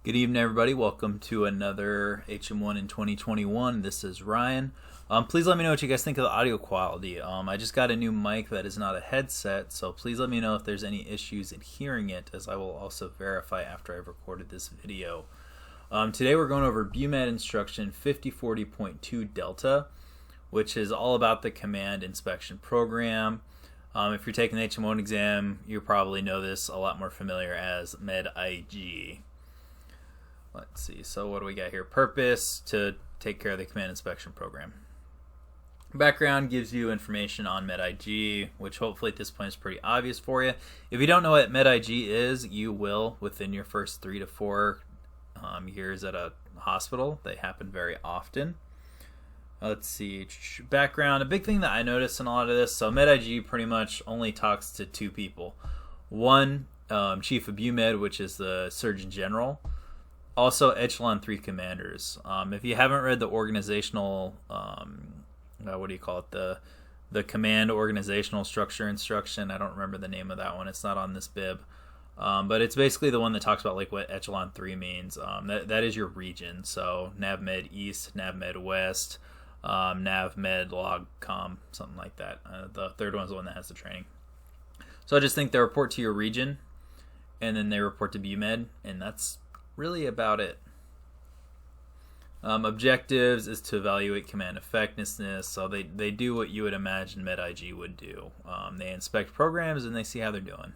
Good evening, everybody. Welcome to another HM1 in 2021. This is Ryan. Please let me know what you guys think of the audio quality. I just got a new mic that is not a headset, so please let me know if there's any issues in hearing it, as I will also verify after I've recorded this video. Today we're going over BUMED instruction 5040.2 Delta, which is all about the command inspection program. If you're taking the HM1 exam, you probably know this a lot more familiar as MEDIG. Let's see, so what do we got here? Purpose: to take care of the command inspection program. Background gives you information on MEDIG, which hopefully at this point is pretty obvious for you. If you don't know what MEDIG is, you will within your first 3 to 4 years at a hospital. They happen very often. Let's see, background. A big thing that I noticed in a lot of this, so MEDIG pretty much only talks to 2 people. One, Chief of BUMED, which is the Surgeon General. Also, Echelon 3 commanders. If you haven't read the organizational, what do you call it? The command organizational structure instruction. I don't remember the name of that one. It's not on this bib. But it's basically the one that talks about like what Echelon 3 means. That is your region. So NAVMED East, NAVMED West, NAVMED LogCom, something like that. The third one is the one that has the training. So I just think they report to your region, and then they report to BUMED, and that's really about it. Objectives is to evaluate command effectiveness, so they do what you would imagine MEDIG would do. They inspect programs and they see how they're doing.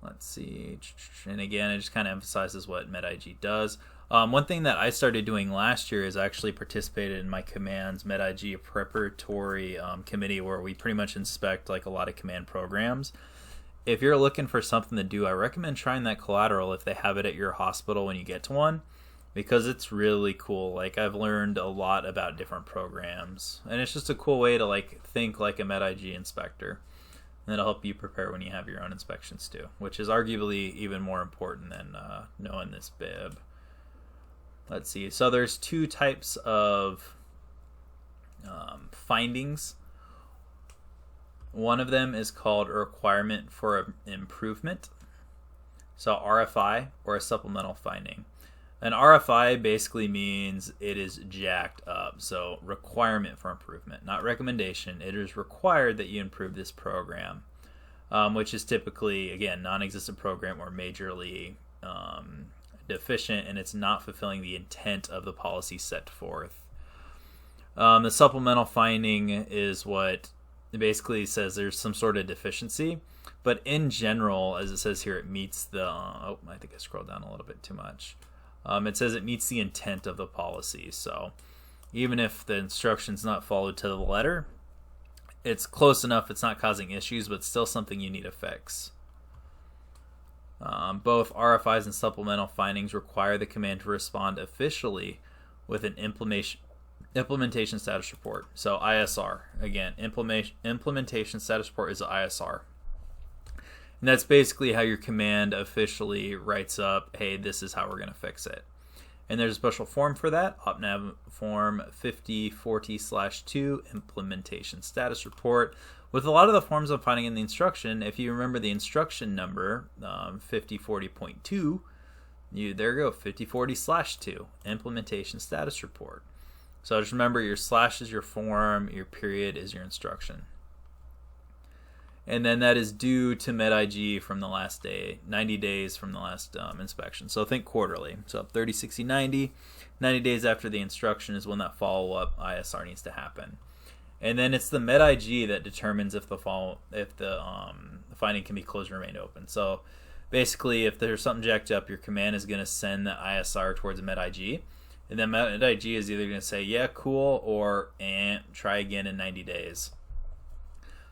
Let's see, and again it just kind of emphasizes what MEDIG does. One thing that I started doing last year is actually participated in my command's MEDIG preparatory committee, where we pretty much inspect like a lot of command programs. If you're looking for something to do, I recommend trying that collateral if they have it at your hospital when you get to one, because it's really cool. Like, I've learned a lot about different programs, and it's just a cool way to like think like a MEDIG inspector, and it'll help you prepare when you have your own inspections too, which is arguably even more important than knowing this bib. Let's see. So there's 2 types of findings. One of them is called a requirement for improvement, so RFI, or a supplemental finding. An RFI basically means it is jacked up, so requirement for improvement, not recommendation. It is required that you improve this program, which is typically, again, non-existent program or majorly deficient, and it's not fulfilling the intent of the policy set forth. The supplemental finding is what it basically says there's some sort of deficiency, but in general, as it says here, it meets the I think I scrolled down a little bit too much. It says it meets the intent of the policy, so even if the instruction's not followed to the letter, it's close enough, it's not causing issues, but still something you need to fix. Both RFIs and supplemental findings require the command to respond officially with an implementation status report. So ISR, again, implementation status report is ISR. And that's basically how your command officially writes up, hey, this is how we're going to fix it. And there's a special form for that, OPNAV form 5040/2, implementation status report. With a lot of the forms I'm finding in the instruction, if you remember the instruction number, 5040.2, there you go, 5040/2, implementation status report. So just remember, your slash is your form, your period is your instruction. And then that is due to MEDIG from the last day, 90 days from the last inspection. So think quarterly. So 30, 60, 90. 90 days after the instruction is when that follow-up ISR needs to happen. And then it's the MEDIG that determines if the finding can be closed or remain open. So basically, if there's something jacked up, your command is going to send the ISR towards MEDIG. And then MEDIG is either going to say, yeah, cool, or try again in 90 days.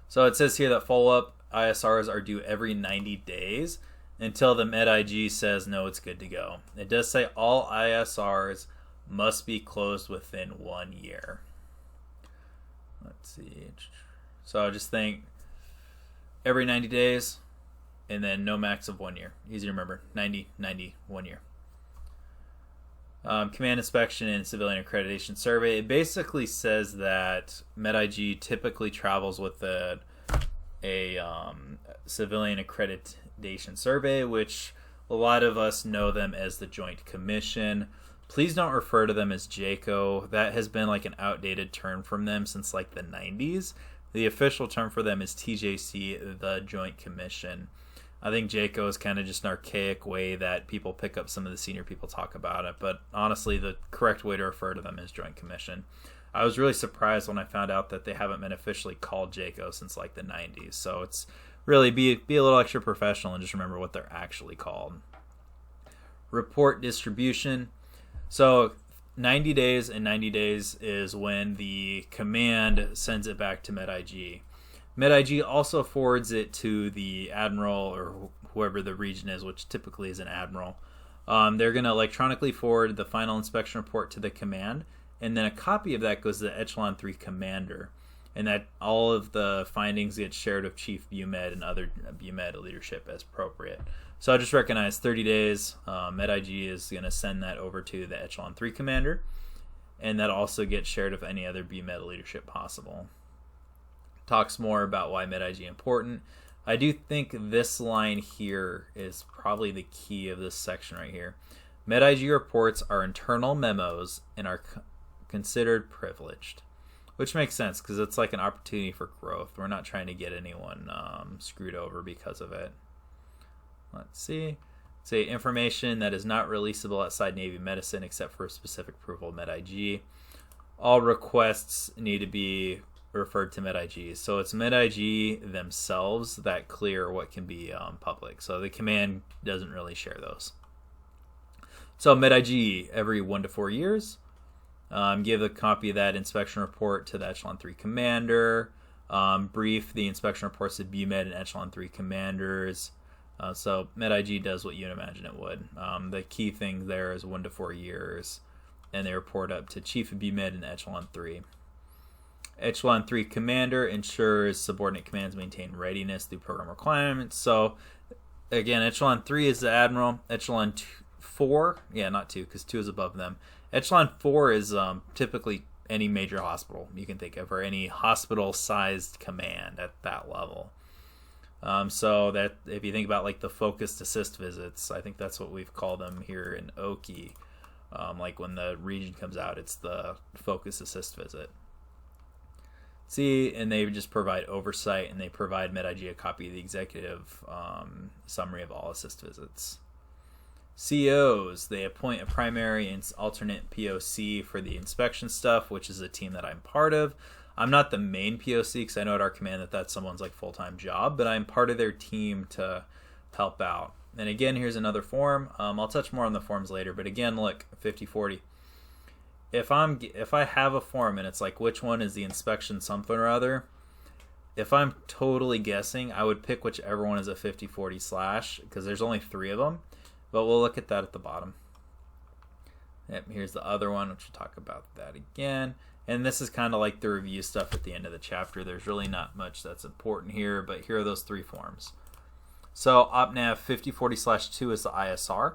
So it says here that follow-up ISRs are due every 90 days until the MEDIG says, no, it's good to go. It does say all ISRs must be closed within 1 year. Let's see. So just think every 90 days, and then no max of 1 year. Easy to remember. 90, 90, 1 year. Command inspection and civilian accreditation survey. It basically says that MEDIG typically travels with a civilian accreditation survey, which A lot of us know them as the Joint Commission. Please don't refer to them as JCAHO. That has been like an outdated term from them since like the 90s. The official term for them is TJC, the Joint Commission. I think JCAHO is kind of just an archaic way that people pick up some of the senior people talk about it, but honestly the correct way to refer to them is Joint Commission. I was really surprised when I found out that they haven't been officially called JCAHO since like the 90s, so it's really be a little extra professional and just remember what they're actually called. Report distribution. So 90 days and 90 days is when the command sends it back to MEDIG. MEDIG also forwards it to the admiral or whoever the region is, which typically is an admiral. They're going to electronically forward the final inspection report to the command, and then a copy of that goes to the Echelon 3 commander, and that all of the findings get shared with Chief BUMED and other BUMED leadership as appropriate. So I just recognize 30 days, MEDIG is going to send that over to the Echelon 3 commander, and that also gets shared with any other BUMED leadership possible. Talks more about why MEDIG is important. I do think this line here is probably the key of this section right here. MEDIG reports are internal memos and are considered privileged, which makes sense because it's like an opportunity for growth. We're not trying to get anyone screwed over because of it. Let's see. Say information that is not releasable outside Navy medicine except for specific approval of MEDIG. All requests need to be referred to MEDIG. So it's MEDIG themselves that clear what can be public. So the command doesn't really share those. So MEDIG every 1 to 4 years. Give a copy of that inspection report to the Echelon 3 commander. Brief the inspection reports to BUMED and Echelon 3 commanders. So MEDIG does what you'd imagine it would. The key thing there is 1 to 4 years, and they report up to Chief of BUMED and Echelon 3. Echelon 3 commander ensures subordinate commands maintain readiness through program requirements. So again, Echelon 3 is the admiral. Echelon 4, yeah, not 2 because 2 is above them. Echelon 4 is typically any major hospital you can think of, or any hospital-sized command at that level. So that if you think about like the focused assist visits, I think that's what we've called them here in Oki. Like when the region comes out, it's the focused assist visit. See, and they just provide oversight, and they provide MEDIG a copy of the executive summary of all assist visits. COs, they appoint a primary and alternate POC for the inspection stuff, which is a team that I'm part of. I'm not the main POC because I know at our command that that's someone's like full-time job, but I'm part of their team to help out. And again, here's another form. I'll touch more on the forms later, but again, look, 50-40. If I have a form and it's like which one is the inspection something or other, if I'm totally guessing, I would pick whichever one is a 50-40 / because there's only 3 of them, but we'll look at that at the bottom. Yep, here's the other one, which we'll talk about that again. And this is kind of like the review stuff at the end of the chapter. There's really not much that's important here, but here are those 3 forms. So OPNAV 50-40 / 2 is the ISR.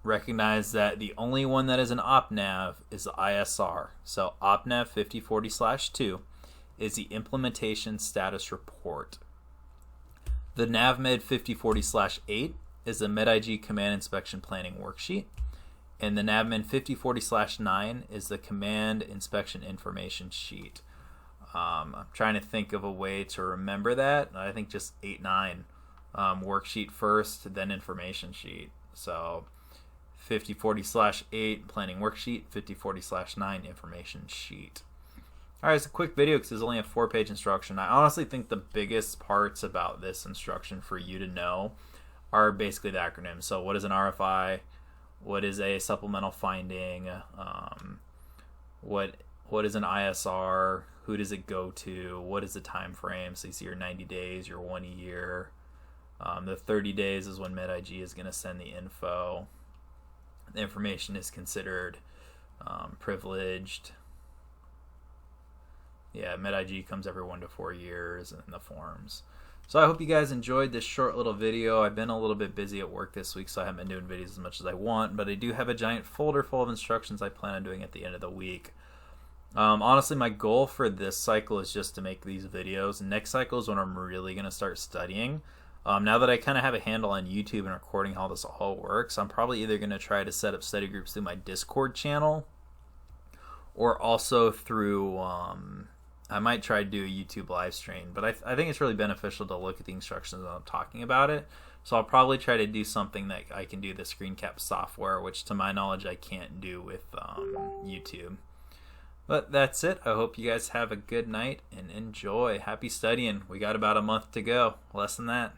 Recognize that the only one that is an OPNAV is the ISR. So OPNAV 50-40 / 2 is the implementation status report. The NAVMED 50-40 / 8 is the MEDIG command inspection planning worksheet. And the NAVMED 50-40 / 9 is the command inspection information sheet. I'm trying to think of a way to remember that. I think just 8-9. Worksheet first, then information sheet. So 50-40 / 8 planning worksheet, 50-40 / 9 information sheet. All right, it's a quick video because it's only a 4-page instruction. I honestly think the biggest parts about this instruction for you to know are basically the acronyms. So what is an RFI? What is a supplemental finding? What is an ISR? Who does it go to? What is the time frame? So you see your 90 days, your 1 year. The 30 days is when MEDIG is going to send the info. The information is considered privileged. Yeah, MEDIG comes every 1 to 4 years in the forms. So I hope you guys enjoyed this short little video. I've been a little bit busy at work this week, so I haven't been doing videos as much as I want, but I do have a giant folder full of instructions I plan on doing at the end of the week. Honestly, my goal for this cycle is just to make these videos. Next cycle is when I'm really going to start studying. Now that I kind of have a handle on YouTube and recording how this all works, I'm probably either going to try to set up study groups through my Discord channel, or also through, I might try to do a YouTube live stream. But I think it's really beneficial to look at the instructions when I'm talking about it. So I'll probably try to do something that I can do the screen cap software, which to my knowledge I can't do with YouTube. But that's it. I hope you guys have a good night and enjoy. Happy studying. We got about a month to go. Less than that.